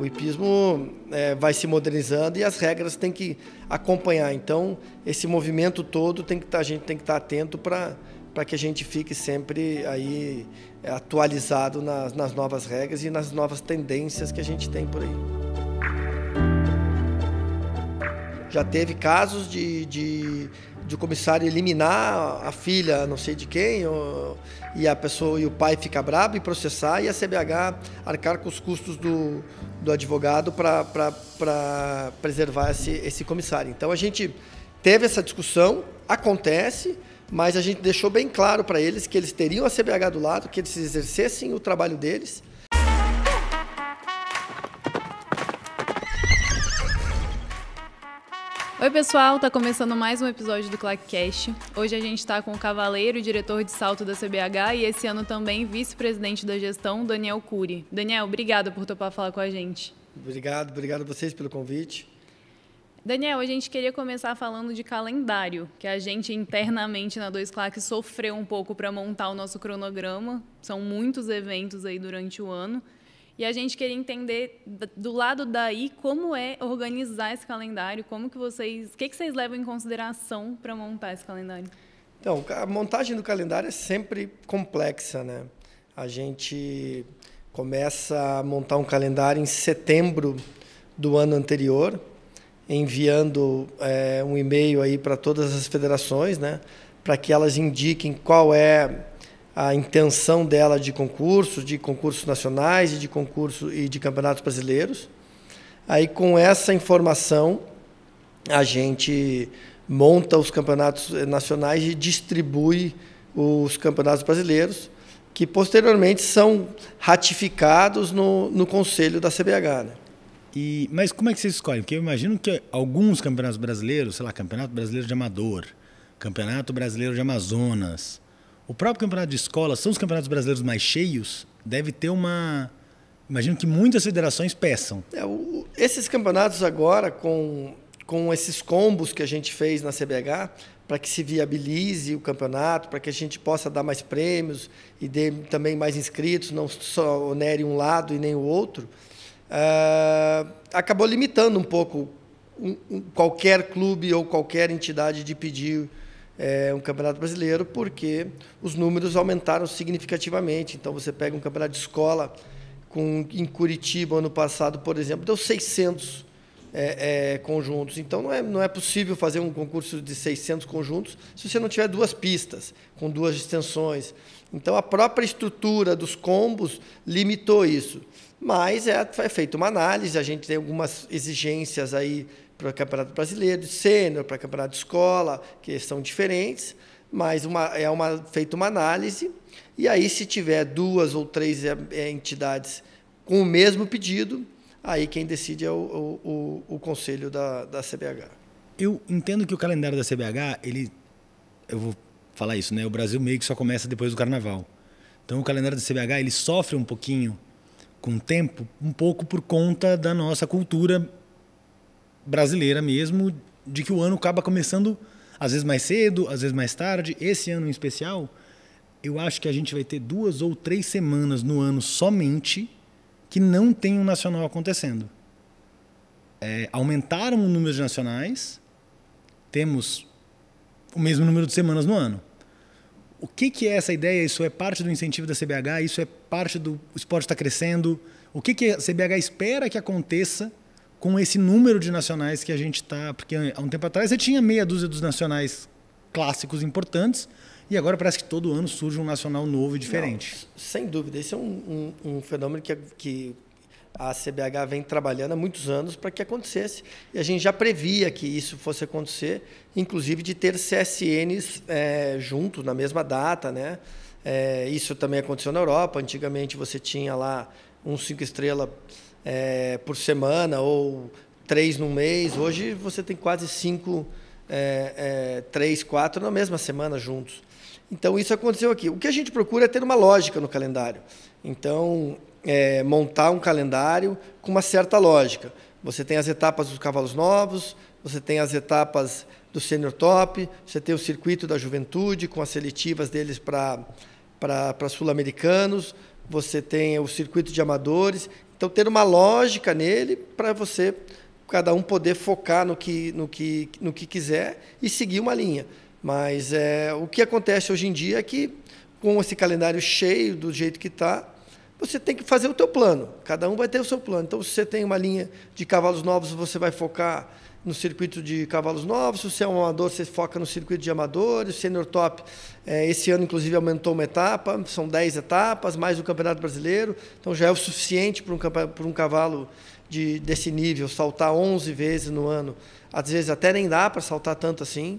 O hipismo vai se modernizando e as regras têm que acompanhar. Então, esse movimento todo a gente tem que estar atento para que a gente fique sempre aí atualizado nas novas regras e nas novas tendências que a gente tem por aí. Já teve casos de o comissário eliminar a filha não sei de quem, e a pessoa e o pai ficar bravo e processar, e a CBH arcar com os custos do advogado para preservar esse comissário. Então a gente teve essa discussão, acontece, mas a gente deixou bem claro para eles que eles teriam a CBH do lado, que eles exercessem o trabalho deles. Oi pessoal, tá começando mais um episódio do ClaqueCast. Hoje a gente está com o cavaleiro e diretor de salto da CBH e esse ano também vice-presidente da gestão, Daniel Cury. Daniel, obrigada por topar falar com a gente. Obrigado a vocês pelo convite. Daniel, a gente queria começar falando de calendário, que a gente internamente na 2Claque sofreu um pouco para montar o nosso cronograma. São muitos eventos aí durante o ano. E a gente queria entender do lado daí como é organizar esse calendário, o que vocês levam em consideração para montar esse calendário? Então, a montagem do calendário é sempre complexa, né? A gente começa a montar um calendário em setembro do ano anterior, enviando um e-mail aí para todas as federações, né? Para que elas indiquem qual é a intenção dela de concursos nacionais e de campeonatos brasileiros. Aí, com essa informação, a gente monta os campeonatos nacionais e distribui os campeonatos brasileiros, que posteriormente são ratificados no conselho da CBH, né? Mas como é que vocês escolhem? Porque eu imagino que alguns campeonatos brasileiros, sei lá, Campeonato Brasileiro de Amador, Campeonato Brasileiro de Amazonas, o próprio campeonato de escola, são os campeonatos brasileiros mais cheios, deve ter imagino que muitas federações peçam. Esses campeonatos agora, com esses combos que a gente fez na CBH, para que se viabilize o campeonato, para que a gente possa dar mais prêmios e dê também mais inscritos, não só onere um lado e nem o outro, acabou limitando um pouco qualquer clube ou qualquer entidade de pedir um campeonato brasileiro, porque os números aumentaram significativamente. Então, você pega um campeonato de escola em Curitiba, ano passado, por exemplo, deu 600 conjuntos. Então, não é possível fazer um concurso de 600 conjuntos se você não tiver duas pistas, com duas extensões. Então, a própria estrutura dos combos limitou isso. Mas é feita uma análise, a gente tem algumas exigências aí para o Campeonato Brasileiro de Sênior, para o Campeonato de Escola, que são diferentes, mas feita uma análise, e aí se tiver duas ou três entidades com o mesmo pedido, aí quem decide é o conselho da CBH. Eu entendo que o calendário da CBH, eu vou falar isso, né? O Brasil meio que só começa depois do Carnaval. Então o calendário da CBH ele sofre um pouquinho com o tempo, um pouco por conta da nossa cultura brasileira mesmo, de que o ano acaba começando às vezes mais cedo, às vezes mais tarde. Esse ano em especial, eu acho que a gente vai ter 2 ou 3 semanas no ano somente que não tem um nacional acontecendo. Aumentaram o número de nacionais, temos o mesmo número de semanas no ano. O que é essa ideia? Isso é parte do incentivo da CBH? Isso é parte do esporte está crescendo? O que a CBH espera que aconteça com esse número de nacionais que a gente está... Porque há um tempo atrás você tinha meia dúzia dos nacionais clássicos importantes e agora parece que todo ano surge um nacional novo e diferente. Não, sem dúvida. Esse é um fenômeno que a CBH vem trabalhando há muitos anos para que acontecesse. E a gente já previa que isso fosse acontecer, inclusive de ter CSNs juntos na mesma data, né? Isso também aconteceu na Europa. Antigamente você tinha lá 5 estrelas por semana ou 3 no mês. Hoje você tem quase 5, 3, 4 na mesma semana juntos. Então isso aconteceu aqui. O que a gente procura é ter uma lógica no calendário. Então, montar um calendário com uma certa lógica. Você tem as etapas dos cavalos novos, você tem as etapas do Sênior Top, você tem o circuito da juventude com as seletivas deles para sul-americanos, você tem o circuito de amadores. Então, ter uma lógica nele para você, cada um poder focar no que quiser e seguir uma linha. Mas o que acontece hoje em dia é que, com esse calendário cheio do jeito que está, você tem que fazer o teu plano. Cada um vai ter o seu plano. Então, se você tem uma linha de cavalos novos, você vai focar no circuito de cavalos novos. Se você é um amador, você foca no circuito de amadores. O Senior Top, esse ano, inclusive, aumentou uma etapa. São 10 etapas, mais o Campeonato Brasileiro. Então, já é o suficiente para um cavalo desse nível saltar 11 vezes no ano. Às vezes, até nem dá para saltar tanto assim.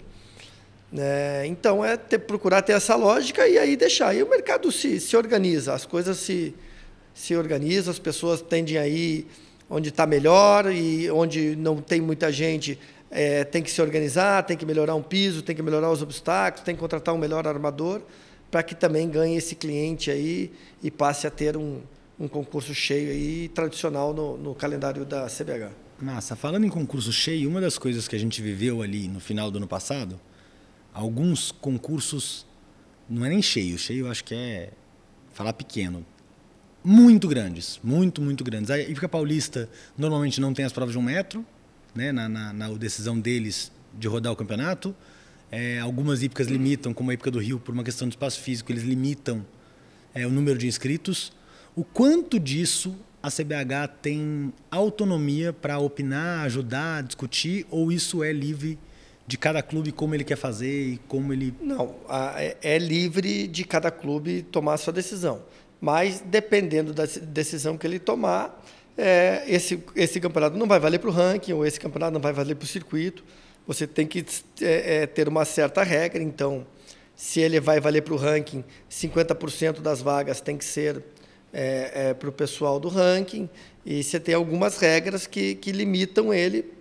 Então, procurar ter essa lógica e aí deixar. E o mercado se organiza, as coisas se organizam, as pessoas tendem a ir onde está melhor e onde não tem muita gente, tem que se organizar, tem que melhorar um piso, tem que melhorar os obstáculos, tem que contratar um melhor armador para que também ganhe esse cliente aí e passe a ter um concurso cheio aí, tradicional no calendário da CBH. Massa, falando em concurso cheio, uma das coisas que a gente viveu ali no final do ano passado, alguns concursos, não é nem cheio eu acho que é falar pequeno, muito grandes, muito grandes. A Hípica Paulista normalmente não tem as provas de 1 metro, né, na decisão deles de rodar o campeonato. Algumas hípicas limitam, como a Hípica do Rio, por uma questão de espaço físico, eles limitam o número de inscritos. O quanto disso a CBH tem autonomia para opinar, ajudar, discutir, ou isso é livre de cada clube como ele quer fazer e como ele... Não, é livre de cada clube tomar a sua decisão. Mas, dependendo da decisão que ele tomar, esse campeonato não vai valer para o ranking, ou esse campeonato não vai valer para o circuito. Você tem que ter uma certa regra. Então, se ele vai valer para o ranking, 50% das vagas tem que ser para o pessoal do ranking. E você tem algumas regras que limitam ele,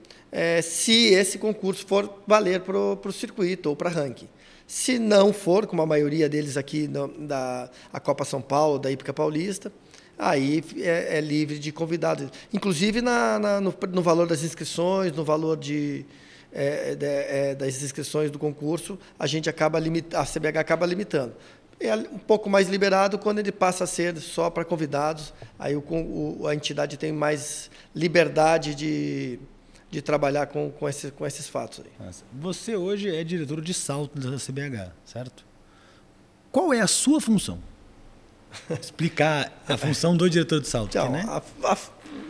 se esse concurso for valer para o circuito ou para ranking. Se não for, como a maioria deles aqui da Copa São Paulo, da Hípica Paulista, aí é livre de convidados. Inclusive no valor das inscrições, no valor das inscrições do concurso, a CBH acaba limitando. É um pouco mais liberado quando ele passa a ser só para convidados, aí a entidade tem mais liberdade de trabalhar com esses fatos aí. Você hoje é diretor de salto da CBH, certo? Qual é a sua função? Explicar a função do diretor de salto. Então, né?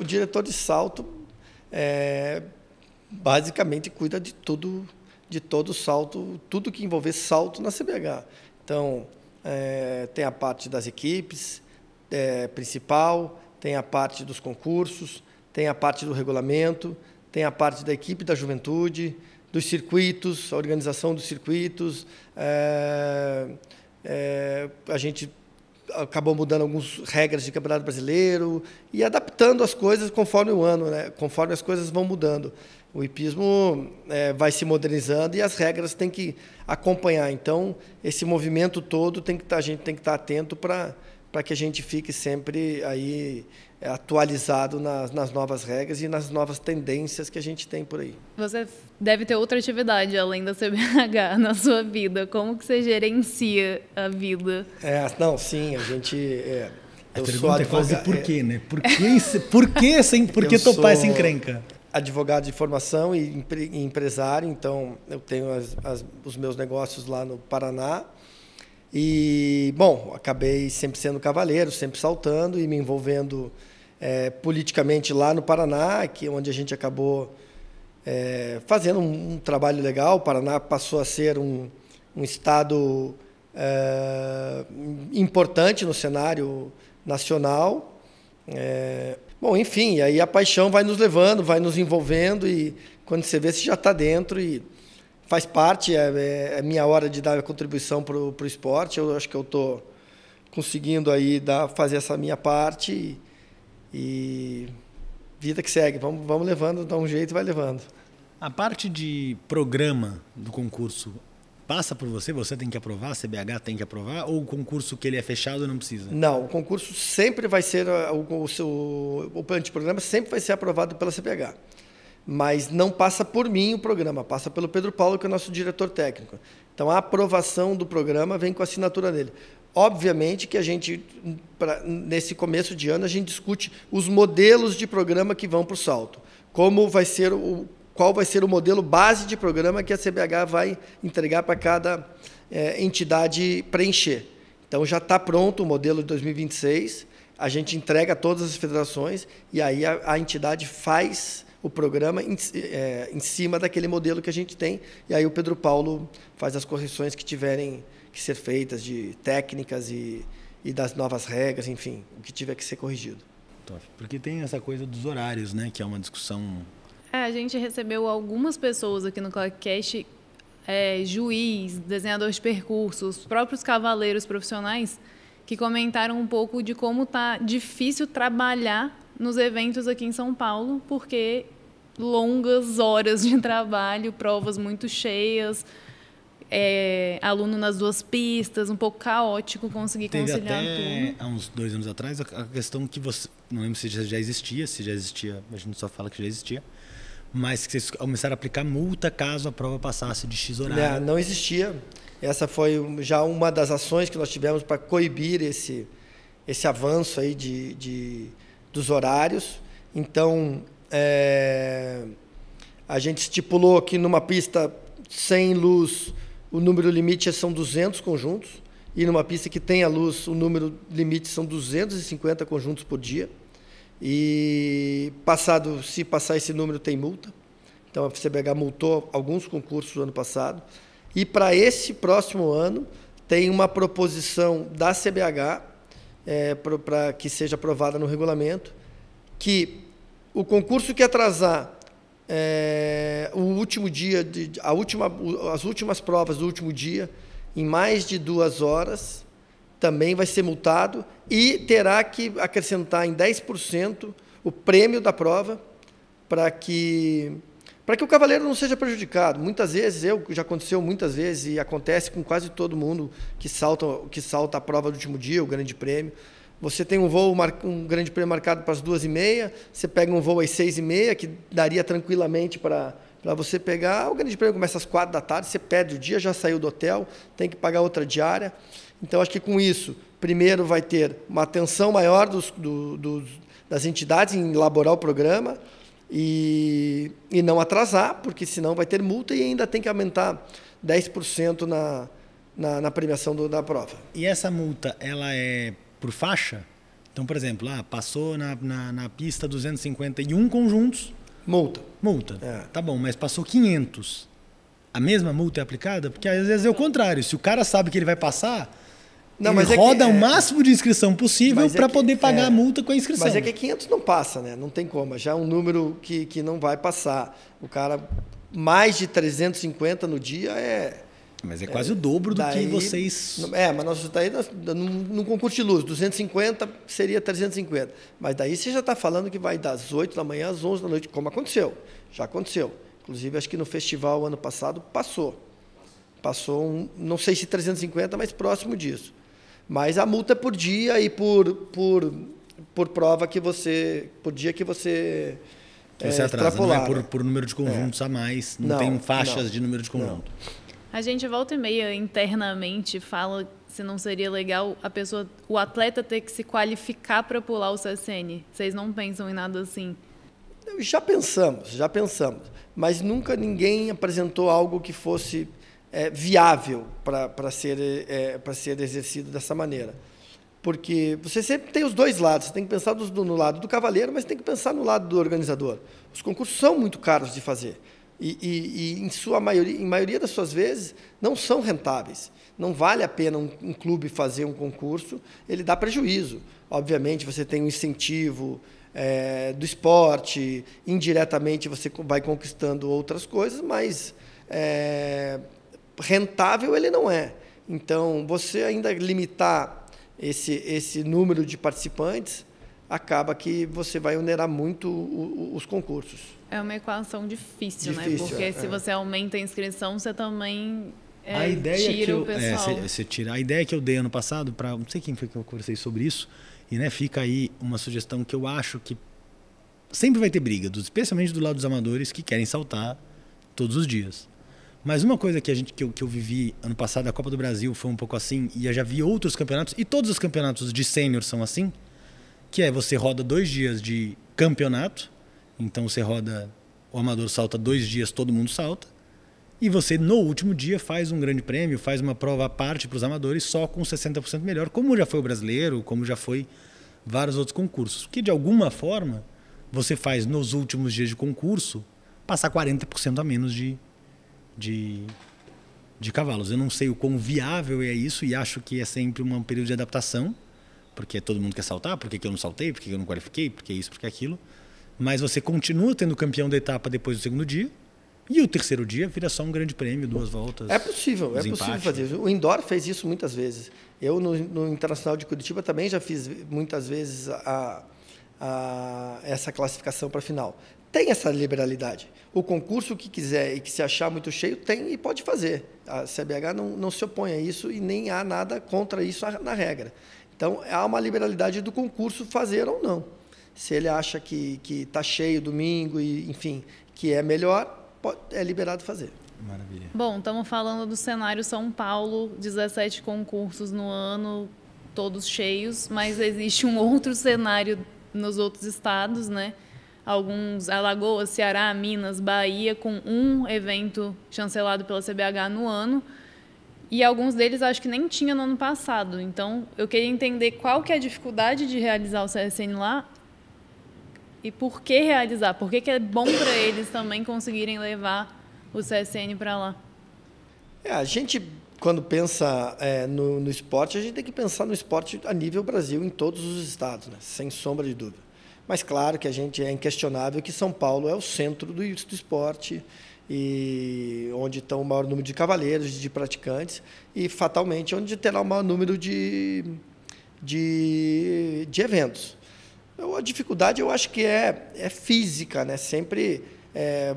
O diretor de salto basicamente cuida de tudo, de todo salto, tudo que envolver salto na CBH. Então, tem a parte das equipes principal, tem a parte dos concursos, tem a parte do regulamento, tem a parte da equipe da juventude, dos circuitos, a organização dos circuitos. A gente acabou mudando algumas regras de Campeonato Brasileiro e adaptando as coisas conforme o ano, né? Conforme as coisas vão mudando. O hipismo vai se modernizando e as regras têm que acompanhar. Então, esse movimento todo a gente tem que estar atento para que a gente fique sempre aí atualizado nas novas regras e nas novas tendências que a gente tem por aí. Você deve ter outra atividade além da CBH na sua vida. Como que você gerencia a vida? Sim, a gente... A pergunta é quase por quê, né? Por que topar essa encrenca? Advogado de formação e empresário, então eu tenho os meus negócios lá no Paraná. E, bom, acabei sempre sendo cavaleiro, sempre saltando e me envolvendo politicamente lá no Paraná, onde a gente acabou fazendo um trabalho legal. O Paraná passou a ser um estado importante no cenário nacional. Bom, enfim, aí a paixão vai nos levando, vai nos envolvendo e quando você vê, você já está dentro e faz parte, é minha hora de dar a contribuição para o esporte. Eu acho que eu estou conseguindo aí fazer essa minha parte e vida que segue. Vamos levando, dá um jeito e vai levando. A parte de programa do concurso passa por você? Você tem que aprovar, a CBH tem que aprovar? Ou o concurso que ele é fechado não precisa? Não, o concurso sempre vai ser, o plano de programa sempre vai ser aprovado pela CBH. Mas não passa por mim o programa, passa pelo Pedro Paulo, que é o nosso diretor técnico. Então, a aprovação do programa vem com a assinatura dele. Obviamente que a gente, nesse começo de ano, a gente discute os modelos de programa que vão para o salto. Qual vai ser o modelo base de programa que a CBH vai entregar para cada entidade preencher. Então, já está pronto o modelo de 2026, a gente entrega a todas as federações e aí a entidade faz o programa em cima daquele modelo que a gente tem, e aí o Pedro Paulo faz as correções que tiverem que ser feitas de técnicas e das novas regras, enfim, o que tiver que ser corrigido. Porque tem essa coisa dos horários, né, que é uma discussão... A gente recebeu algumas pessoas aqui no ClacCast, juiz, desenhador de percursos, os próprios cavaleiros profissionais, que comentaram um pouco de como está difícil trabalhar nos eventos aqui em São Paulo, porque longas horas de trabalho, provas muito cheias, aluno nas duas pistas, um pouco caótico conseguir conciliar tudo. Há uns 2 anos atrás, a questão que você... Não lembro se já existia, a gente só fala que já existia, mas que vocês começaram a aplicar multa caso a prova passasse de X horário. Não existia. Essa foi já uma das ações que nós tivemos para coibir esse avanço aí dos horários. Então, a gente estipulou que numa pista sem luz, o número limite são 200 conjuntos, e numa pista que tem a luz, o número limite são 250 conjuntos por dia. E se passar esse número, tem multa. Então, a CBH multou alguns concursos no ano passado. E para esse próximo ano, tem uma proposição da CBH, para que seja aprovada no regulamento, que o concurso que atrasar o último dia, as últimas provas do último dia, em mais de 2 horas, também vai ser multado e terá que acrescentar em 10% o prêmio da prova para que o cavaleiro não seja prejudicado. Muitas vezes, já aconteceu muitas vezes, e acontece com quase todo mundo que salta a prova do último dia, o grande prêmio. Você tem um grande prêmio marcado para as 2h30, você pega um voo às 6h30, que daria tranquilamente para você pegar. O grande prêmio começa às 4 da tarde, você perde o dia, já saiu do hotel, tem que pagar outra diária. Então, acho que com isso, primeiro vai ter uma atenção maior das entidades em elaborar o programa e não atrasar, porque senão vai ter multa e ainda tem que aumentar 10% na premiação da prova. E essa multa, ela é por faixa? Então, por exemplo, passou na pista 251 conjuntos. Multa. Tá bom, mas passou 500. A mesma multa é aplicada? Porque às vezes é o contrário. Se o cara sabe que ele vai passar, ele roda o máximo de inscrição possível para poder pagar a multa com a inscrição. Mas é que 500 não passa, né? Não tem como. Já é um número que não vai passar. O cara, mais de 350 no dia Mas é quase o dobro do que vocês... Mas nós daí num concurso de luz, 250 seria 350. Mas daí você já está falando que vai das 8 da manhã às 11 da noite, como aconteceu. Já aconteceu. Inclusive, acho que no festival, ano passado, passou. Não sei se 350, mas próximo disso. Mas a multa é por dia e por prova que você... Por dia que você... você atrasa, não é por número de conjuntos a mais. Não tem faixas de número de conjunto. A gente volta e meia internamente fala se não seria legal o atleta ter que se qualificar para pular o CSN. Vocês não pensam em nada assim? Já pensamos. Mas nunca ninguém apresentou algo que fosse viável para ser exercido dessa maneira. Porque você sempre tem os dois lados. Você tem que pensar no lado do cavaleiro, mas tem que pensar no lado do organizador. Os concursos são muito caros de fazer. E em maioria das suas vezes, não são rentáveis. Não vale a pena um clube fazer um concurso, ele dá prejuízo. Obviamente, você tem um incentivo do esporte, indiretamente você vai conquistando outras coisas, mas rentável ele não é. Então, você ainda limitar esse número de participantes, acaba que você vai onerar muito os concursos. É uma equação difícil, né? Porque se você aumenta a inscrição, você também tira o pessoal. Você tira. A ideia que eu dei ano passado, não sei quem foi que eu conversei sobre isso, e fica aí uma sugestão que eu acho que sempre vai ter briga, especialmente do lado dos amadores que querem saltar todos os dias. Mas uma coisa que eu vivi ano passado, a Copa do Brasil foi um pouco assim, e eu já vi outros campeonatos, e todos os campeonatos de sênior são assim, que é você roda 2 dias de campeonato, então você roda, o amador salta 2 dias, todo mundo salta, e você no último dia faz um grande prêmio, faz uma prova à parte para os amadores só com 60% melhor, como já foi o brasileiro, como já foi vários outros concursos, que de alguma forma você faz nos últimos dias de concurso passar 40% a menos de cavalos. Eu não sei o quão viável é isso e acho que é sempre um período de adaptação, porque todo mundo quer saltar, por que eu não saltei, por que eu não qualifiquei, por que isso, por que aquilo. Mas você continua tendo campeão da etapa depois do segundo dia e o terceiro dia vira só um grande prêmio, 2 voltas. É possível fazer. O indoor fez isso muitas vezes. Eu, no Internacional de Curitiba, também já fiz muitas vezes essa classificação para a final. Tem essa liberalidade. O concurso que quiser e que se achar muito cheio, tem e pode fazer. A CBH não se opõe a isso e nem há nada contra isso na regra. Então, há uma liberalidade do concurso fazer ou não. Se ele acha que está cheio domingo, e, enfim, que é melhor, é liberado fazer. Maravilha. Bom, estamos falando do cenário São Paulo, 17 concursos no ano, todos cheios, mas existe um outro cenário nos outros estados, né? Alguns, Alagoas, Ceará, Minas, Bahia, com um evento chancelado pela CBH no ano, e alguns deles acho que nem tinha no ano passado. Então, eu queria entender qual que é a dificuldade de realizar o CSN lá e por que realizar, por que é bom para eles também conseguirem levar o CSN para lá. A gente, quando pensa no esporte, a gente tem que pensar no esporte a nível Brasil, em todos os estados, né? Sem sombra de dúvida. Mas, claro, que é inquestionável que São Paulo é o centro do esporte, e onde estão o maior número de cavaleiros, de praticantes, e, fatalmente, onde terá o maior número de eventos. A dificuldade, eu acho que é física, né? Sempre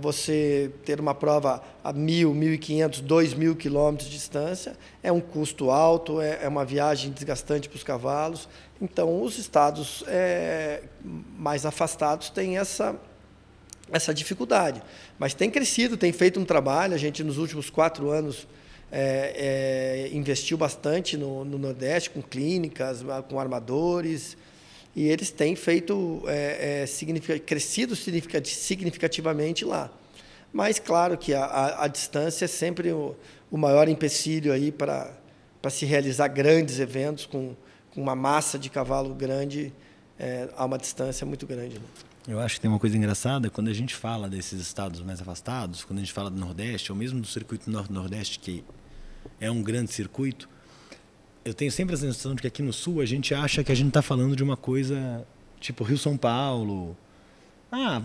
você ter uma prova a 1.000, 1.500, 2.000 quilômetros de distância é um custo alto, é uma viagem desgastante para os cavalos. Então, os estados mais afastados têm essa dificuldade. Mas tem crescido, tem feito um trabalho. A gente, nos últimos 4 anos, investiu bastante no Nordeste, com clínicas, com armadores, e eles têm feito, crescido significativamente lá. Mas, claro, que a distância é sempre o maior empecilho aí para se realizar grandes eventos com uma massa de cavalo grande, a uma distância muito grande, né? Eu acho que tem uma coisa engraçada, quando a gente fala desses estados mais afastados, quando a gente fala do Nordeste, ou mesmo do circuito Norte-Nordeste, que é um grande circuito, eu tenho sempre a sensação de que aqui no Sul a gente acha que a gente está falando de uma coisa tipo Rio-São Paulo.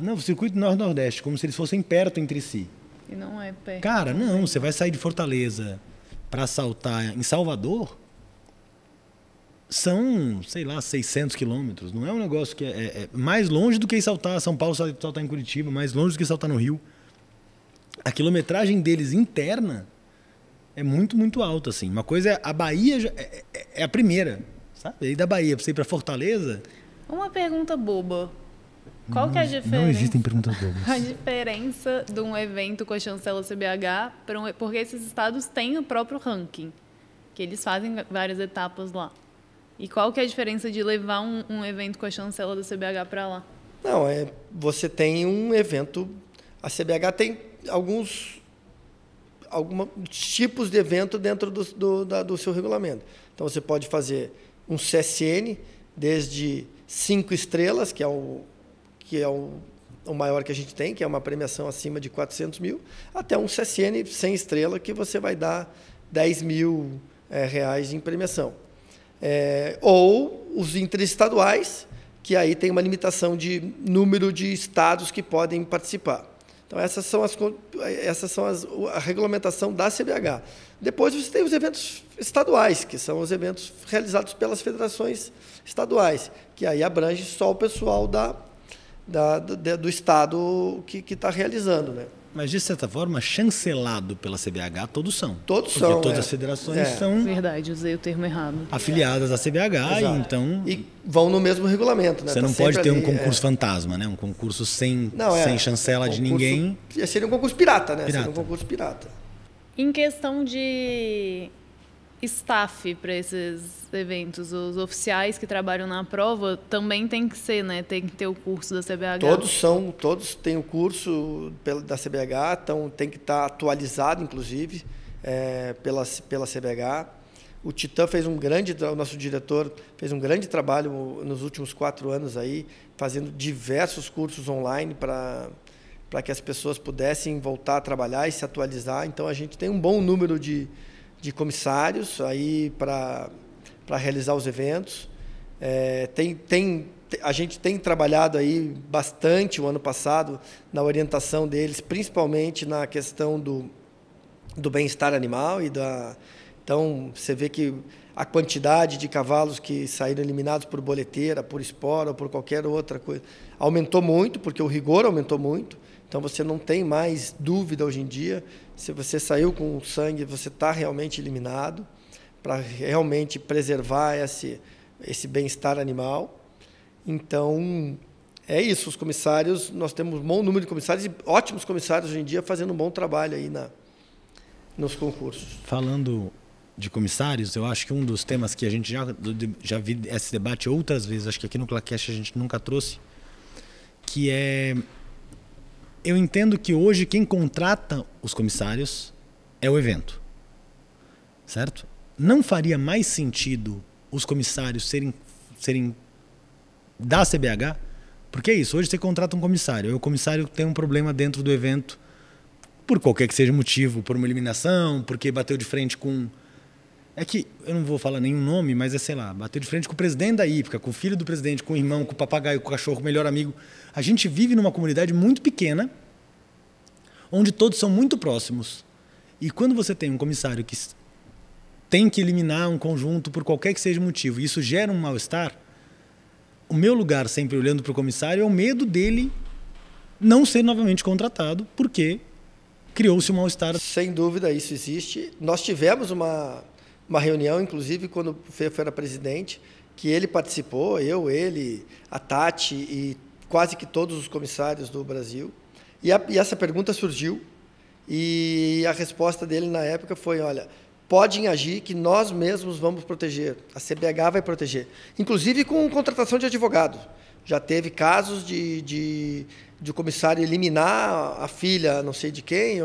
Não, o circuito Norte-Nordeste, como se eles fossem perto entre si. E não é perto. Cara, não, você vai sair de Fortaleza para saltar em Salvador, são, sei lá, 600 quilômetros. Não é um negócio que é mais longe do que saltar São Paulo, saltar em Curitiba, mais longe do que saltar no Rio. A quilometragem deles interna é muito, muito alta, assim. Uma coisa é a Bahia, é a primeira, sabe? E da Bahia para você ir para Fortaleza... Uma pergunta boba. Qual que é a diferença? Não existem perguntas bobas. A diferença de um evento com a chancela CBH, porque esses estados têm o próprio ranking, que eles fazem várias etapas lá. E qual que é a diferença de levar um evento com a chancela da CBH para lá? Não, você tem um evento... A CBH tem alguns tipos de evento dentro do seu regulamento. Então, você pode fazer um CSN, desde 5 estrelas, que é o maior que a gente tem, que é uma premiação acima de 400 mil, até um CSN 100 estrelas, que você vai dar 10 mil reais em premiação. Ou os interestaduais, que aí tem uma limitação de número de estados que podem participar. Então, essas são a regulamentação da CBH. Depois você tem os eventos estaduais, que são os eventos realizados pelas federações estaduais, que aí abrange só o pessoal do estado que está realizando, né? Mas, de certa forma, chancelado pela CBH, todos são. Todos porque são. Todas as federações são... Verdade, usei o termo errado. Afiliadas à CBH, Exato. Então... E vão no mesmo regulamento, né? Você não pode ter um concurso fantasma, né? Um concurso sem chancela de ninguém. Seria um concurso pirata, né? Pirata. Seria um concurso pirata. Em questão de staff para esses eventos, os oficiais que trabalham na prova também tem que ser, né? Tem que ter o curso da CBH. Todos têm o curso da CBH, então tem que estar atualizado, inclusive, pela CBH. O Titã o nosso diretor fez um grande trabalho nos últimos 4 anos aí, fazendo diversos cursos online para que as pessoas pudessem voltar a trabalhar e se atualizar. Então a gente tem um bom número de comissários aí para realizar os eventos. A gente tem trabalhado aí bastante o ano passado na orientação deles, principalmente na questão do bem-estar animal então você vê que a quantidade de cavalos que saíram eliminados por boleteira, por espora ou por qualquer outra coisa aumentou muito, porque o rigor aumentou muito. Então você não tem mais dúvida hoje em dia. Se você saiu com sangue, você está realmente eliminado, para realmente preservar esse bem-estar animal. Então, é isso. Os comissários, nós temos um bom número de comissários e ótimos comissários hoje em dia fazendo um bom trabalho aí nos concursos. Falando de comissários, eu acho que um dos temas que a gente já vi esse debate outras vezes, acho que aqui no Claquest a gente nunca trouxe, que é... Eu entendo que hoje quem contrata os comissários é o evento, certo? Não faria mais sentido os comissários serem da CBH? Porque é isso, hoje você contrata um comissário, o comissário tem um problema dentro do evento, por qualquer que seja o motivo, por uma eliminação, porque bateu de frente com... É que, eu não vou falar nenhum nome, mas sei lá, bateu de frente com o presidente da hípica, com o filho do presidente, com o irmão, com o papagaio, com o cachorro, com o melhor amigo. A gente vive numa comunidade muito pequena, onde todos são muito próximos. E quando você tem um comissário que tem que eliminar um conjunto por qualquer que seja o motivo, e isso gera um mal-estar, o meu lugar, sempre olhando para o comissário, é o medo dele não ser novamente contratado, porque criou-se um mal-estar. Sem dúvida, isso existe. Nós tivemos uma reunião, inclusive, quando o Fefo era presidente, que ele participou, ele, a Tati e quase que todos os comissários do Brasil. E essa pergunta surgiu e a resposta dele na época foi, olha, podem agir que nós mesmos vamos proteger, a CBH vai proteger. Inclusive com contratação de advogado. Já teve casos de o comissário eliminar a filha, não sei de quem,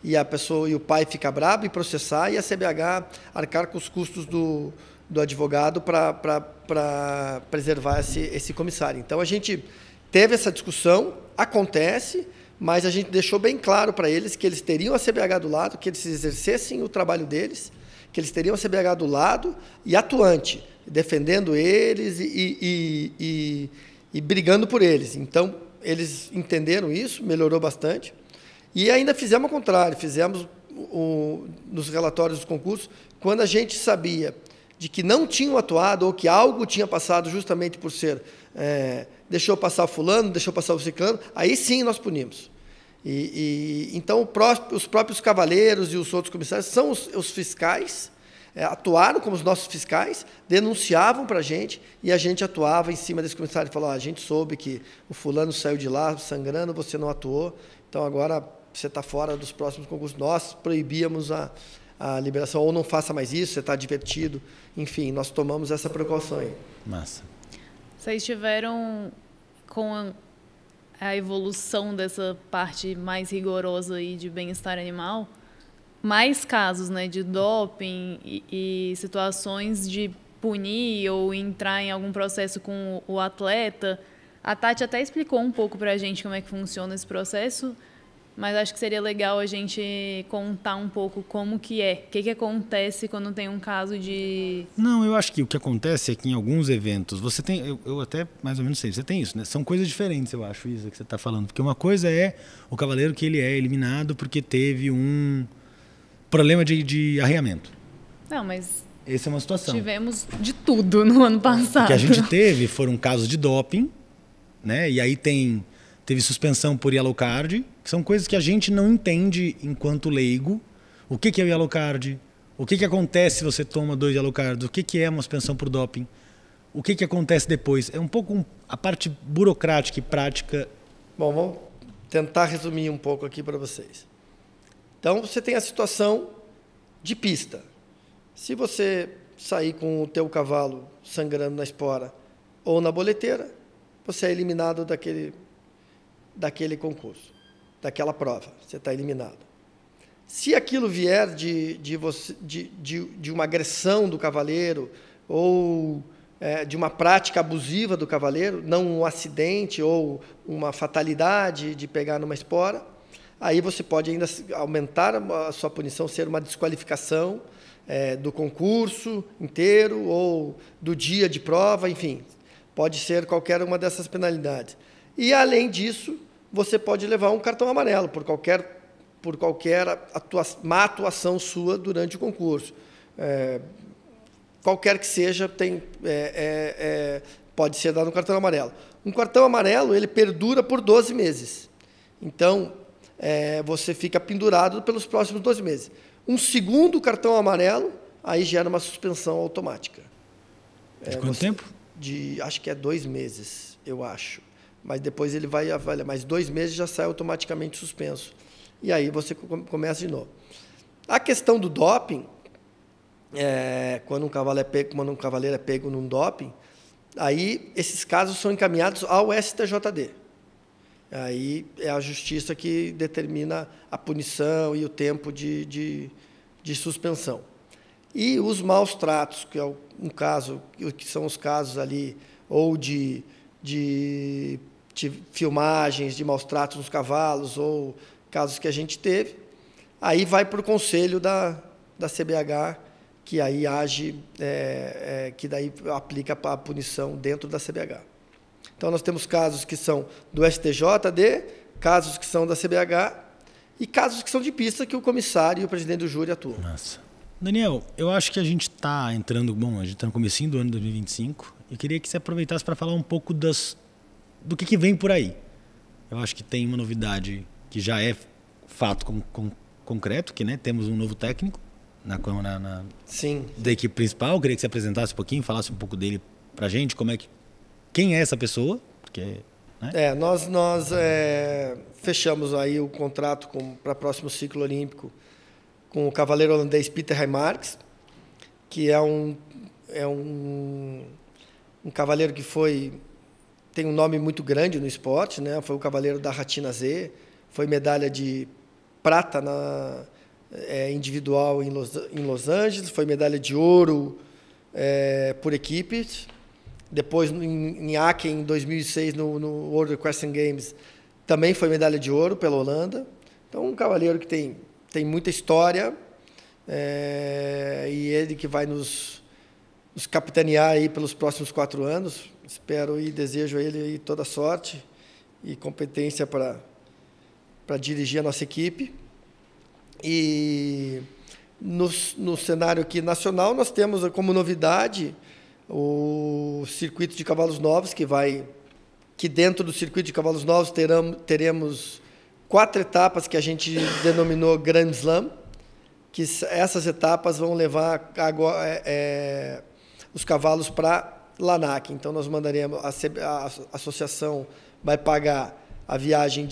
e a pessoa e o pai ficar bravo e processar, e a CBH arcar com os custos do advogado para preservar esse comissário. Então a gente teve essa discussão, acontece, mas a gente deixou bem claro para eles que eles teriam a CBH do lado, que eles exercessem o trabalho deles, que eles teriam a CBH do lado e atuante, defendendo eles e brigando por eles. Então, eles entenderam isso, melhorou bastante. E ainda fizemos o contrário, fizemos nos relatórios dos concursos, quando a gente sabia de que não tinham atuado ou que algo tinha passado justamente por ser... deixou passar o fulano, deixou passar o ciclano, aí sim nós punimos. Então, os próprios cavaleiros e os outros comissários são os fiscais, atuaram como os nossos fiscais, denunciavam para a gente e a gente atuava em cima desse comissário e falou, a gente soube que o fulano saiu de lá sangrando, você não atuou, então agora você está fora dos próximos concursos. Nós proibíamos a liberação, ou não faça mais isso, você está divertido. Enfim, nós tomamos essa precaução aí. Massa. Vocês tiveram, com a evolução dessa parte mais rigorosa aí de bem-estar animal, mais casos, né, de doping e situações de punir ou entrar em algum processo com o atleta. A Tati até explicou um pouco para a gente como é que funciona esse processo, mas acho que seria legal a gente contar um pouco como que é, o que acontece quando tem um caso de... Não, eu acho que o que acontece é que em alguns eventos, você tem, eu até mais ou menos sei, você tem isso, né? São coisas diferentes, eu acho, Isa, que você está falando. Porque uma coisa é o cavaleiro que ele é eliminado porque teve um problema de arreamento. Não, mas... Essa é uma situação. Tivemos de tudo no ano passado. O que a gente teve foram casos de doping, né? E aí teve suspensão por yellow card, que são coisas que a gente não entende enquanto leigo. O que é o yellow card? O que acontece se você toma 2 yellow cards? O que é uma suspensão por doping? O que acontece depois? É um pouco a parte burocrática e prática. Bom, vamos tentar resumir um pouco aqui para vocês. Então, você tem a situação de pista. Se você sair com o teu cavalo sangrando na espora ou na boleteira, você é eliminado daquele concurso, daquela prova. Você está eliminado. Se aquilo vier de uma agressão do cavaleiro ou de uma prática abusiva do cavaleiro, não um acidente ou uma fatalidade de pegar numa espora, aí você pode ainda aumentar a sua punição, ser uma desqualificação do concurso inteiro ou do dia de prova, enfim, pode ser qualquer uma dessas penalidades. E, além disso, você pode levar um cartão amarelo por qualquer má atuação sua durante o concurso. Qualquer que seja, pode ser dado um cartão amarelo. Um cartão amarelo, ele perdura por 12 meses. Então, você fica pendurado pelos próximos 12 meses. Um segundo cartão amarelo, aí gera uma suspensão automática. De quanto tempo? Acho que é 2 meses, eu acho. Mas depois ele vai avaliar. Mas 2 meses já sai automaticamente suspenso. E aí você começa de novo. A questão do doping, quando um cavaleiro é pego num doping, aí esses casos são encaminhados ao STJD. Aí é a justiça que determina a punição e o tempo de suspensão. E os maus tratos, que é um caso, que são os casos ali, ou de filmagens de maus tratos nos cavalos, ou casos que a gente teve, aí vai para o conselho da CBH, que aí age, que daí aplica a punição dentro da CBH. Então, nós temos casos que são do STJD, casos que são da CBH e casos que são de pista que o comissário e o presidente do júri atuam. Nossa. Daniel, eu acho que a gente está entrando, a gente está no comecinho do ano 2025 e queria que você aproveitasse para falar um pouco do que vem por aí. Eu acho que tem uma novidade que já é fato concreto, que temos um novo técnico Sim. Da equipe principal. Eu queria que você apresentasse um pouquinho, falasse um pouco dele para a gente, quem é essa pessoa? Porque, nós fechamos aí o contrato para o próximo ciclo olímpico com o cavaleiro holandês Pieter Heijmarks, que é um cavaleiro que tem um nome muito grande no esporte, foi o cavaleiro da Ratina Z, foi medalha de prata individual em Los Angeles, foi medalha de ouro por equipes. Depois, em Aachen, em 2006, no World Equestrian Games, também foi medalha de ouro pela Holanda. Então, um cavaleiro que tem muita história, e ele que vai nos capitanear aí pelos próximos 4 anos. Espero e desejo a ele aí toda sorte e competência para dirigir a nossa equipe. E no cenário aqui nacional, nós temos como novidade o circuito de cavalos novos, que dentro do circuito de cavalos novos teremos 4 etapas que a gente denominou Grand Slam, que essas etapas vão levar os cavalos para Lanaque. Então, nós mandaremos, a associação vai pagar a viagem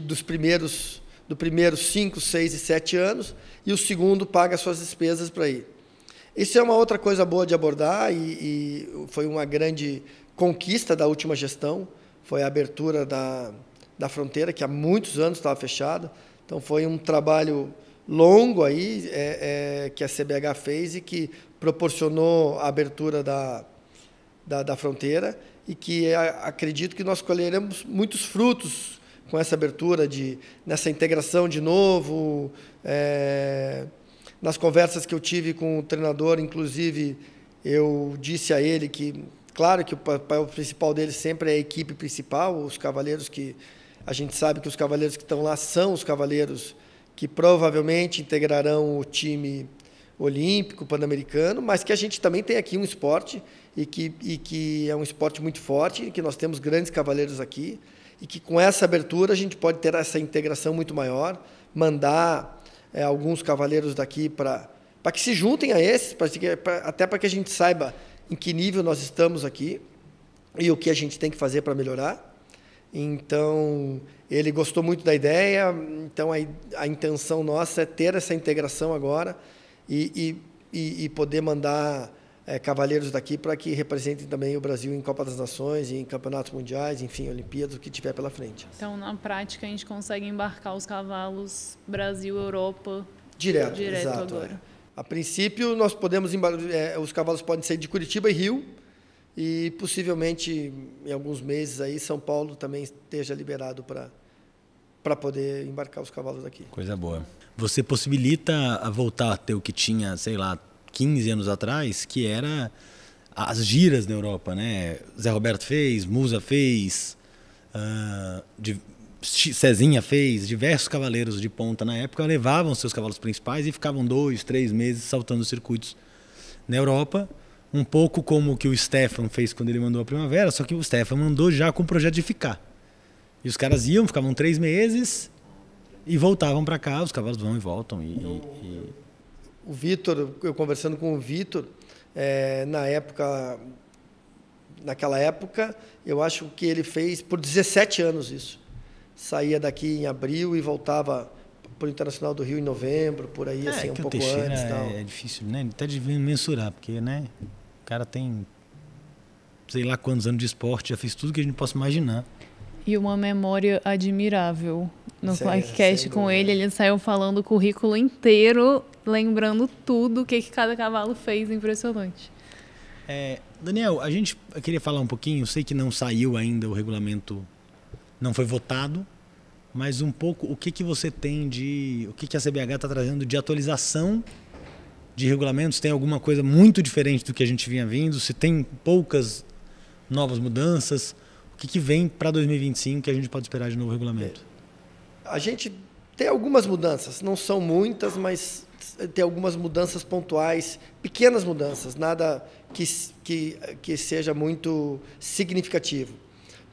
do primeiro 5, 6 e 7 anos, e o segundo paga as suas despesas para ir. Isso é uma outra coisa boa de abordar e foi uma grande conquista da última gestão, foi a abertura da fronteira, que há muitos anos estava fechada. Então, foi um trabalho longo aí, que a CBH fez e que proporcionou a abertura da fronteira e que acredito que nós colheremos muitos frutos com essa abertura, nessa integração de novo. Nas conversas que eu tive com o treinador, inclusive, eu disse a ele que, claro, que o papel principal dele sempre é a equipe principal, os cavaleiros que... A gente sabe que os cavaleiros que estão lá são os cavaleiros que provavelmente integrarão o time olímpico, pan-americano, mas que a gente também tem aqui um esporte e que é um esporte muito forte, e que nós temos grandes cavaleiros aqui, e que com essa abertura a gente pode ter essa integração muito maior, mandar alguns cavaleiros daqui para que se juntem a esses, até para que a gente saiba em que nível nós estamos aqui e o que a gente tem que fazer para melhorar. Então, ele gostou muito da ideia, então a intenção nossa é ter essa integração agora e poder mandar cavaleiros daqui para que representem também o Brasil em Copa das Nações, em campeonatos mundiais, enfim, Olimpíadas, o que tiver pela frente. Então, na prática, a gente consegue embarcar os cavalos Brasil, Europa direto exato, agora. A princípio, nós podemos os cavalos podem sair de Curitiba e Rio, e possivelmente em alguns meses aí São Paulo também esteja liberado para poder embarcar os cavalos daqui. Coisa boa. Você possibilita a voltar a ter o que tinha, sei lá, 15 anos atrás, que era as giras na Europa, né? Zé Roberto fez, Musa fez, Cezinha fez, diversos cavaleiros de ponta na época levavam seus cavalos principais e ficavam 2, 3 meses saltando circuitos na Europa, um pouco como o que o Stefan fez quando ele mandou a Primavera, só que o Stefan mandou já com o projeto de ficar. E os caras iam, ficavam 3 meses e voltavam para cá, os cavalos vão e voltam. O Vitor, eu conversando com o Vitor, naquela época, eu acho que ele fez por 17 anos isso. Saía daqui em abril e voltava para o Internacional do Rio em novembro, por aí, assim, um pouco antes. É difícil, né? Até de mensurar, porque, né? O cara tem sei lá quantos anos de esporte, já fez tudo que a gente possa imaginar. E uma memória admirável. No Clarkcast com ele saiu falando o currículo inteiro, lembrando tudo o que cada cavalo fez, impressionante. Daniel, eu queria falar um pouquinho, sei que não saiu ainda o regulamento, não foi votado, mas um pouco o que você tem o que a CBH está trazendo de atualização de regulamentos? Tem alguma coisa muito diferente do que a gente vinha vindo? Se tem poucas novas mudanças, o que vem para 2025 que a gente pode esperar de novo regulamento? A gente tem algumas mudanças, não são muitas, mas tem algumas mudanças pontuais, pequenas mudanças, nada que seja muito significativo.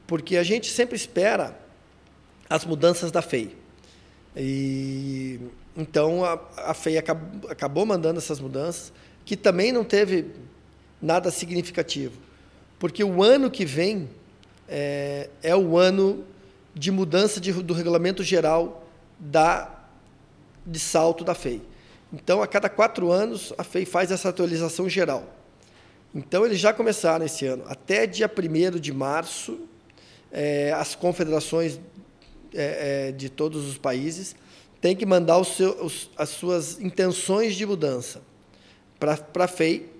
Porque a gente sempre espera as mudanças da FEI. Então, a FEI acabou mandando essas mudanças, que também não teve nada significativo. Porque o ano que vem é o ano de mudança do regulamento geral de salto da FEI. Então, a cada 4 anos, a FEI faz essa atualização geral. Então, eles já começaram esse ano. Até dia 1º de março, as confederações de todos os países têm que mandar as suas intenções de mudança para a FEI,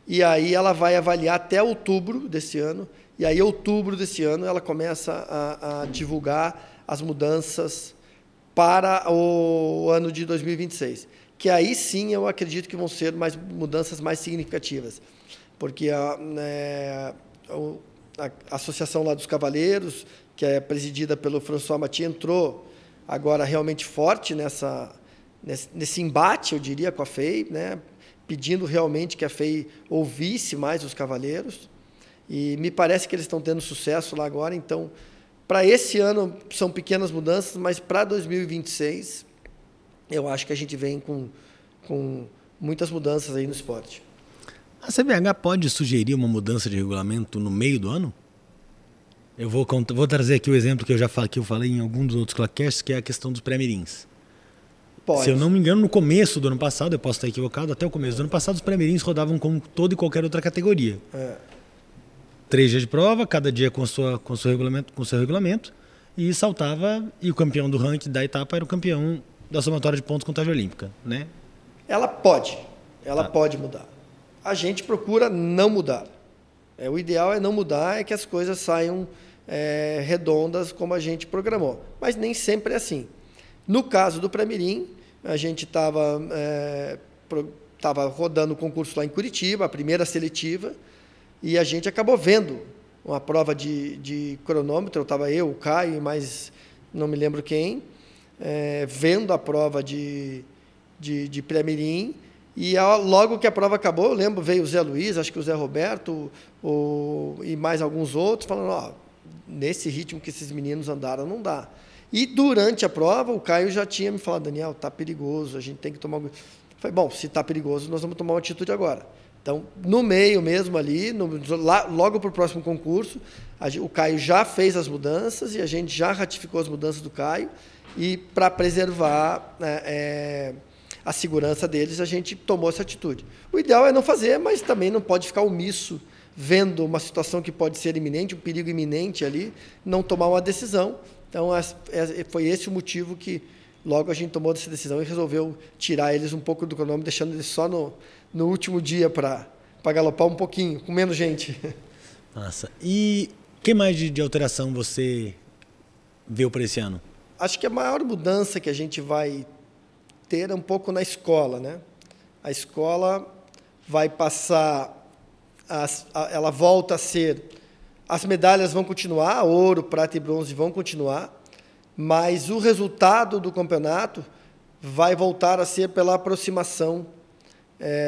e aí ela vai avaliar até outubro desse ano, e aí, em outubro desse ano, ela começa a divulgar as mudanças para o ano de 2026. Que aí sim eu acredito que vão ser mudanças mais significativas. Porque a Associação lá dos Cavaleiros, que é presidida pelo François Mathieu, entrou agora realmente forte nesse embate, eu diria, com a FEI, né? Pedindo realmente que a FEI ouvisse mais os cavaleiros. E me parece que eles estão tendo sucesso lá agora. Então, para esse ano, são pequenas mudanças, mas para 2026, eu acho que a gente vem com muitas mudanças aí no esporte. A CBH pode sugerir uma mudança de regulamento no meio do ano? Eu vou trazer aqui o exemplo que eu falei em algum dos outros Clarkcasts, que é a questão dos pré-mirins. Pode. Se eu não me engano, no começo do ano passado, eu posso estar equivocado, até o começo do ano passado, os pré-mirins rodavam como toda e qualquer outra categoria. 3 dias de prova, cada dia com seu regulamento, e saltava, e o campeão do ranking da etapa era o campeão da somatória de pontos contagem olímpica, né? Ela pode mudar. A gente procura não mudar. O ideal é não mudar, é que as coisas saiam redondas como a gente programou. Mas nem sempre é assim. No caso do pré-mirim, a gente estava rodando o concurso lá em Curitiba, a primeira seletiva, e a gente acabou vendo uma prova de cronômetro. Estava eu, o Caio e mais não me lembro quem, vendo a prova de pré-mirim. E logo que a prova acabou, eu lembro, veio o Zé Luiz, acho que o Zé Roberto e mais alguns outros, falando, nesse ritmo que esses meninos andaram, não dá. E durante a prova, o Caio já tinha me falado, Daniel, está perigoso, a gente tem que tomar... Eu falei, bom, se está perigoso, nós vamos tomar uma atitude agora. Então, no meio mesmo ali, logo para o próximo concurso, o Caio já fez as mudanças e a gente já ratificou as mudanças do Caio. E para preservar a segurança deles, a gente tomou essa atitude. O ideal é não fazer, mas também não pode ficar omisso, vendo uma situação que pode ser iminente, um perigo iminente ali, não tomar uma decisão. Então, foi esse o motivo que logo a gente tomou essa decisão e resolveu tirar eles um pouco do cronômetro, deixando eles só no último dia para galopar um pouquinho, com menos gente. Massa. E o que mais de alteração você viu para esse ano? Acho que a maior mudança que a gente vai ter é um pouco na escola, né? A escola vai passar, ela volta a ser, as medalhas vão continuar, ouro, prata e bronze vão continuar, mas o resultado do campeonato vai voltar a ser pela aproximação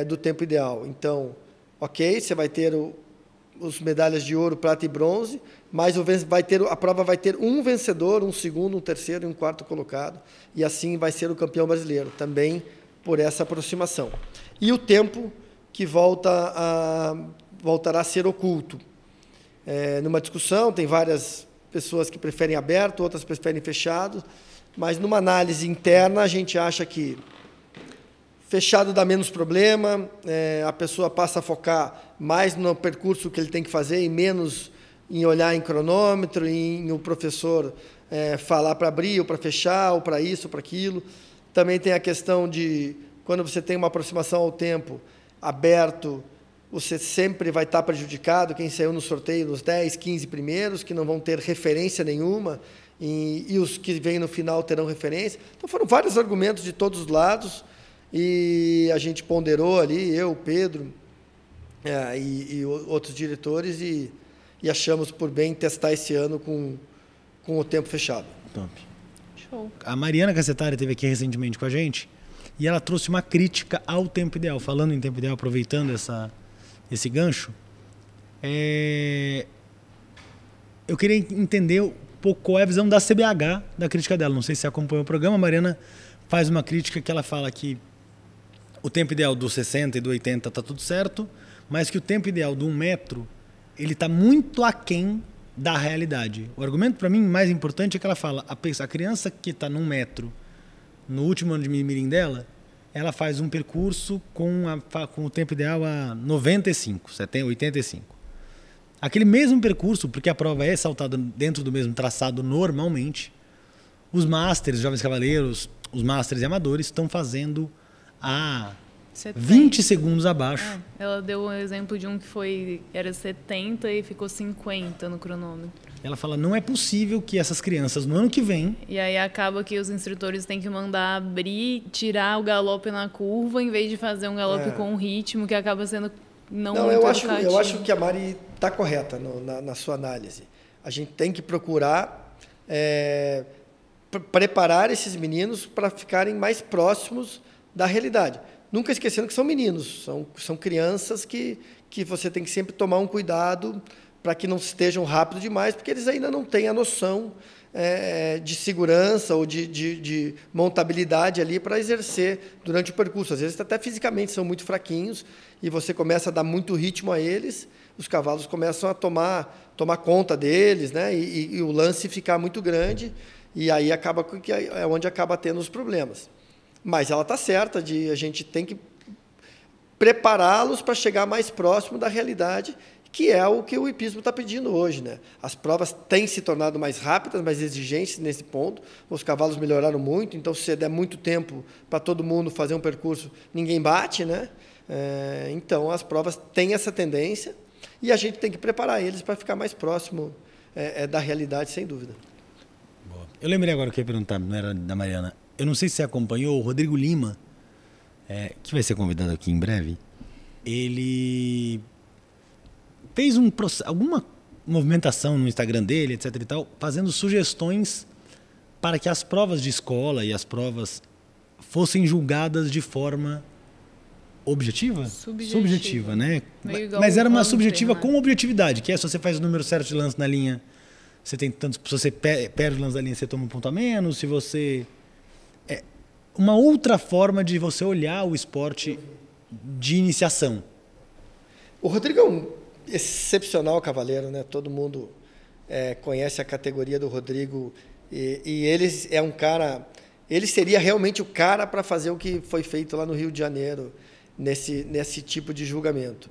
do tempo ideal. Então, ok, você vai ter os medalhas de ouro, prata e bronze, mas a prova vai ter um vencedor, um segundo, um terceiro e um quarto colocado, e assim vai ser o campeão brasileiro, também por essa aproximação. E o tempo que voltará a ser oculto. Numa discussão, tem várias pessoas que preferem aberto, outras preferem fechado, mas numa análise interna a gente acha que fechado dá menos problema, a pessoa passa a focar mais no percurso que ele tem que fazer e menos em olhar em cronômetro, em o professor falar para abrir ou para fechar, ou para isso, ou para aquilo. Também tem a questão de, quando você tem uma aproximação ao tempo aberto, você sempre vai estar prejudicado, quem saiu no sorteio nos 10, 15 primeiros, que não vão ter referência nenhuma, e os que vêm no final terão referência. Então, foram vários argumentos de todos os lados, e a gente ponderou ali, eu, Pedro, e outros diretores, e achamos por bem testar esse ano com o tempo fechado. Top. Show. A Mariana Cassetari esteve aqui recentemente com a gente e ela trouxe uma crítica ao tempo ideal. Falando em tempo ideal, aproveitando esse gancho, eu queria entender um pouco qual é a visão da CBH da crítica dela. Não sei se você acompanhou o programa. A Mariana faz uma crítica que ela fala que o tempo ideal do 60 e do 80 está tudo certo, mas que o tempo ideal do 1 metro ele está muito aquém da realidade. O argumento, para mim, mais importante é que ela fala, a criança que está no 1 metro, no último ano de mirim dela, ela faz um percurso com o tempo ideal a 95, 85. Aquele mesmo percurso, porque a prova é saltada dentro do mesmo traçado normalmente, os Masters, Jovens Cavaleiros, os Masters e Amadores estão fazendo a 20 segundos abaixo. Ela deu um exemplo de um que era 70 e ficou 50 no cronômetro. Ela fala, não é possível que essas crianças, no ano que vem... E aí acaba que os instrutores têm que mandar abrir, tirar o galope na curva, em vez de fazer um galope com um ritmo que acaba sendo não muito educativo. Eu acho que a Mari está correta na sua análise. A gente tem que procurar preparar esses meninos para ficarem mais próximos da realidade. Nunca esquecendo que são meninos, são crianças que você tem que sempre tomar um cuidado para que não estejam rápido demais, porque eles ainda não têm a noção de segurança ou de montabilidade ali para exercer durante o percurso. Às vezes, até fisicamente, são muito fraquinhos e você começa a dar muito ritmo a eles, os cavalos começam a tomar conta deles, né? E o lance ficar muito grande, e aí é onde acaba tendo os problemas. Mas ela está certa, a gente tem que prepará-los para chegar mais próximo da realidade, que é o que o hipismo está pedindo hoje, né? As provas têm se tornado mais rápidas, mais exigentes nesse ponto. Os cavalos melhoraram muito, então, se você der muito tempo para todo mundo fazer um percurso, ninguém bate, né? Então, as provas têm essa tendência e a gente tem que preparar eles para ficar mais próximo da realidade, sem dúvida. Boa. Eu lembrei agora que eu ia perguntar, não era da Mariana. Eu não sei se você acompanhou o Rodrigo Lima, que vai ser convidado aqui em breve. Ele fez alguma movimentação no Instagram dele, etc. e tal, fazendo sugestões para que as provas de escola e as provas fossem julgadas de forma objetiva? Subjetiva, né? Mas era uma subjetiva, né? Com objetividade, que se você faz o número certo de lance na linha, você tem tanto, se você perde o lance da linha, você toma um ponto a menos, se você... uma outra forma de você olhar o esporte de iniciação. O Rodrigo é um excepcional cavaleiro, né? Todo mundo conhece a categoria do Rodrigo e ele é um cara... Ele seria realmente o cara para fazer o que foi feito lá no Rio de Janeiro, nesse tipo de julgamento.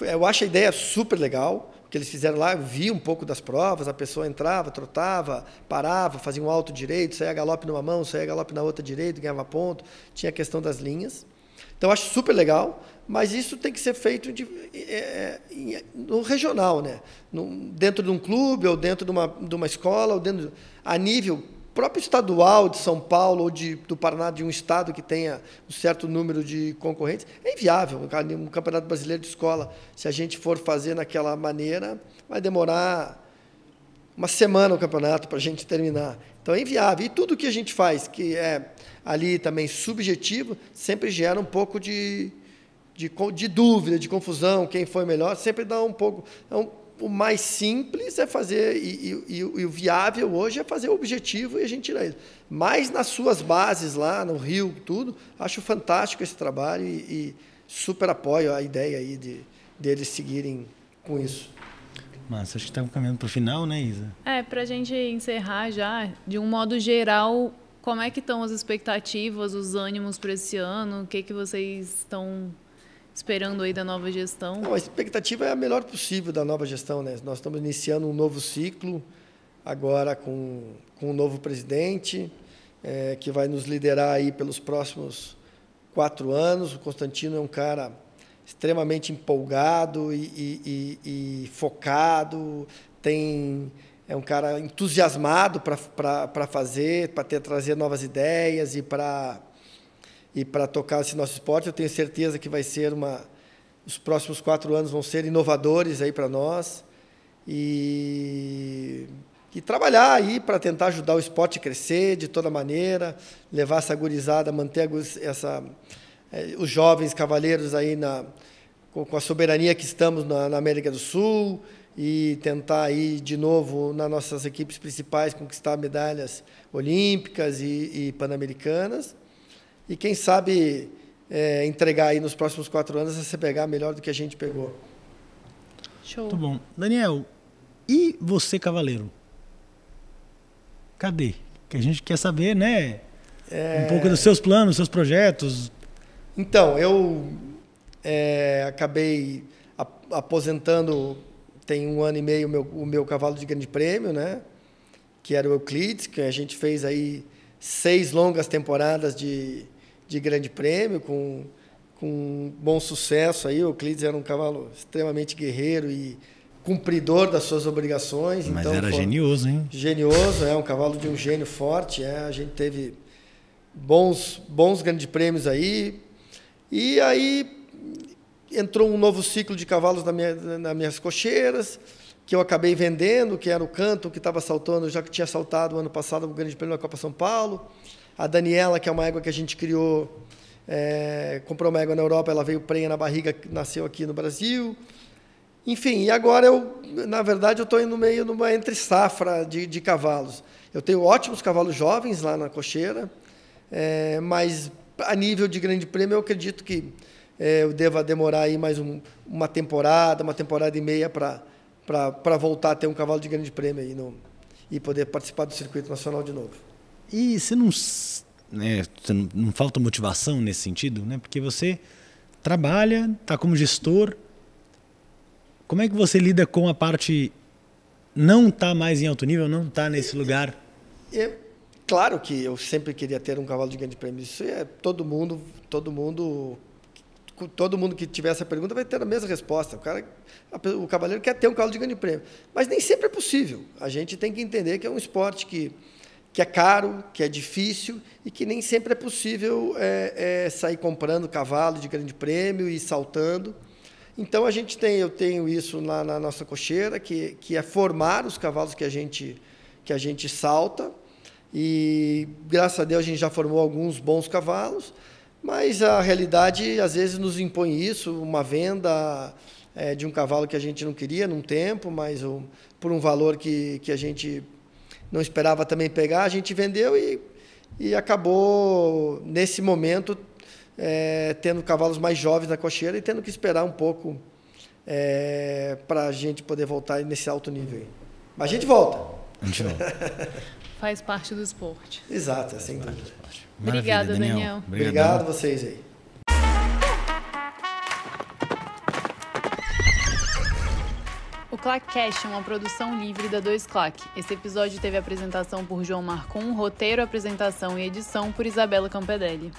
Eu acho a ideia super legal, o que eles fizeram lá. Eu vi um pouco das provas, a pessoa entrava, trotava, parava, fazia um alto direito, saía galope numa mão, saía galope na outra direito, ganhava ponto, tinha a questão das linhas. Então, eu acho super legal, mas isso tem que ser feito no regional, né? Dentro de um clube, ou dentro de uma escola, ou a nível próprio estadual de São Paulo ou do Paraná, de um estado que tenha um certo número de concorrentes. É inviável. Um campeonato brasileiro de escola, se a gente for fazer naquela maneira, vai demorar uma semana o campeonato para a gente terminar. Então, é inviável. E tudo que a gente faz, que é ali também subjetivo, sempre gera um pouco de dúvida, de confusão, quem foi melhor, sempre dá um pouco... O mais simples é fazer, e o viável hoje é fazer o objetivo e a gente tirar ele. Mas nas suas bases lá, no Rio, tudo, acho fantástico esse trabalho e super apoio a ideia aí deles seguirem com isso. Mas acho que estamos caminhando para o final, né, Isa? Para a gente encerrar já, de um modo geral, como é que estão as expectativas, os ânimos para esse ano? O que vocês estão esperando aí da nova gestão? Não, a expectativa é a melhor possível da nova gestão, né? Nós estamos iniciando um novo ciclo, agora com um novo presidente, que vai nos liderar aí pelos próximos 4 anos. O Constantino é um cara extremamente empolgado e focado, é um cara entusiasmado para fazer, para trazer novas ideias e para tocar esse nosso esporte. Eu tenho certeza que vai ser os próximos 4 anos vão ser inovadores aí para nós e trabalhar aí para tentar ajudar o esporte a crescer de toda maneira, levar essa gurizada, manter os jovens cavaleiros aí com a soberania que estamos na América do Sul e tentar aí de novo nas nossas equipes principais conquistar medalhas olímpicas e pan-americanas. E quem sabe entregar aí nos próximos 4 anos a CBH melhor do que a gente pegou. Show. Muito bom. Daniel, e você, cavaleiro? Cadê? Que a gente quer saber, né? Um pouco dos seus planos, seus projetos. Então, eu acabei aposentando, tem 1 ano e meio, o meu cavalo de grande prêmio, né? Que era o Euclides, que a gente fez aí 6 longas temporadas de grande prêmio, com bom sucesso. Aí, o Euclides era um cavalo extremamente guerreiro e cumpridor das suas obrigações. Mas então, era genioso, hein? Genioso, um cavalo de um gênio forte. A gente teve bons grandes prêmios aí. E aí entrou um novo ciclo de cavalos nas minhas cocheiras, que eu acabei vendendo, que era o Canto, que estava saltando, já que tinha saltado ano passado o Grande Prêmio da Copa São Paulo. A Daniela, que é uma égua que a gente criou, comprou uma égua na Europa, ela veio prenha na barriga, nasceu aqui no Brasil. Enfim, e agora na verdade, eu estou indo meio numa entre-safra de cavalos. Eu tenho ótimos cavalos jovens lá na cocheira, mas a nível de grande prêmio, eu acredito que eu deva demorar aí mais uma temporada e meia para voltar a ter um cavalo de grande prêmio aí e poder participar do circuito nacional de novo. E você não falta motivação nesse sentido, né? Porque você trabalha, está como gestor. Como é que você lida com a parte não estar mais em alto nível, não estar nesse lugar? Claro que eu sempre queria ter um cavalo de grande prêmio. Isso todo mundo que tiver essa pergunta vai ter a mesma resposta. O cavaleiro quer ter um cavalo de grande prêmio, mas nem sempre é possível. A gente tem que entender que é um esporte que é caro, que é difícil e que nem sempre é possível sair comprando cavalo de grande prêmio e saltando. Então eu tenho isso na nossa cocheira, que é formar os cavalos que a gente salta. E graças a Deus a gente já formou alguns bons cavalos, mas a realidade às vezes nos impõe isso, uma venda de um cavalo que a gente não queria num tempo, mas por um valor que a gente não esperava também pegar, a gente vendeu e acabou nesse momento tendo cavalos mais jovens na cocheira e tendo que esperar um pouco para a gente poder voltar nesse alto nível. Mas a gente volta. A gente volta. Faz parte do esporte. Exato, sem dúvida. Obrigada, Daniel. Obrigado a vocês aí. O ClaqueCast é uma produção livre da 2Claque. Esse episódio teve apresentação por João Marcon, roteiro, apresentação e edição por Isabela Campedelli.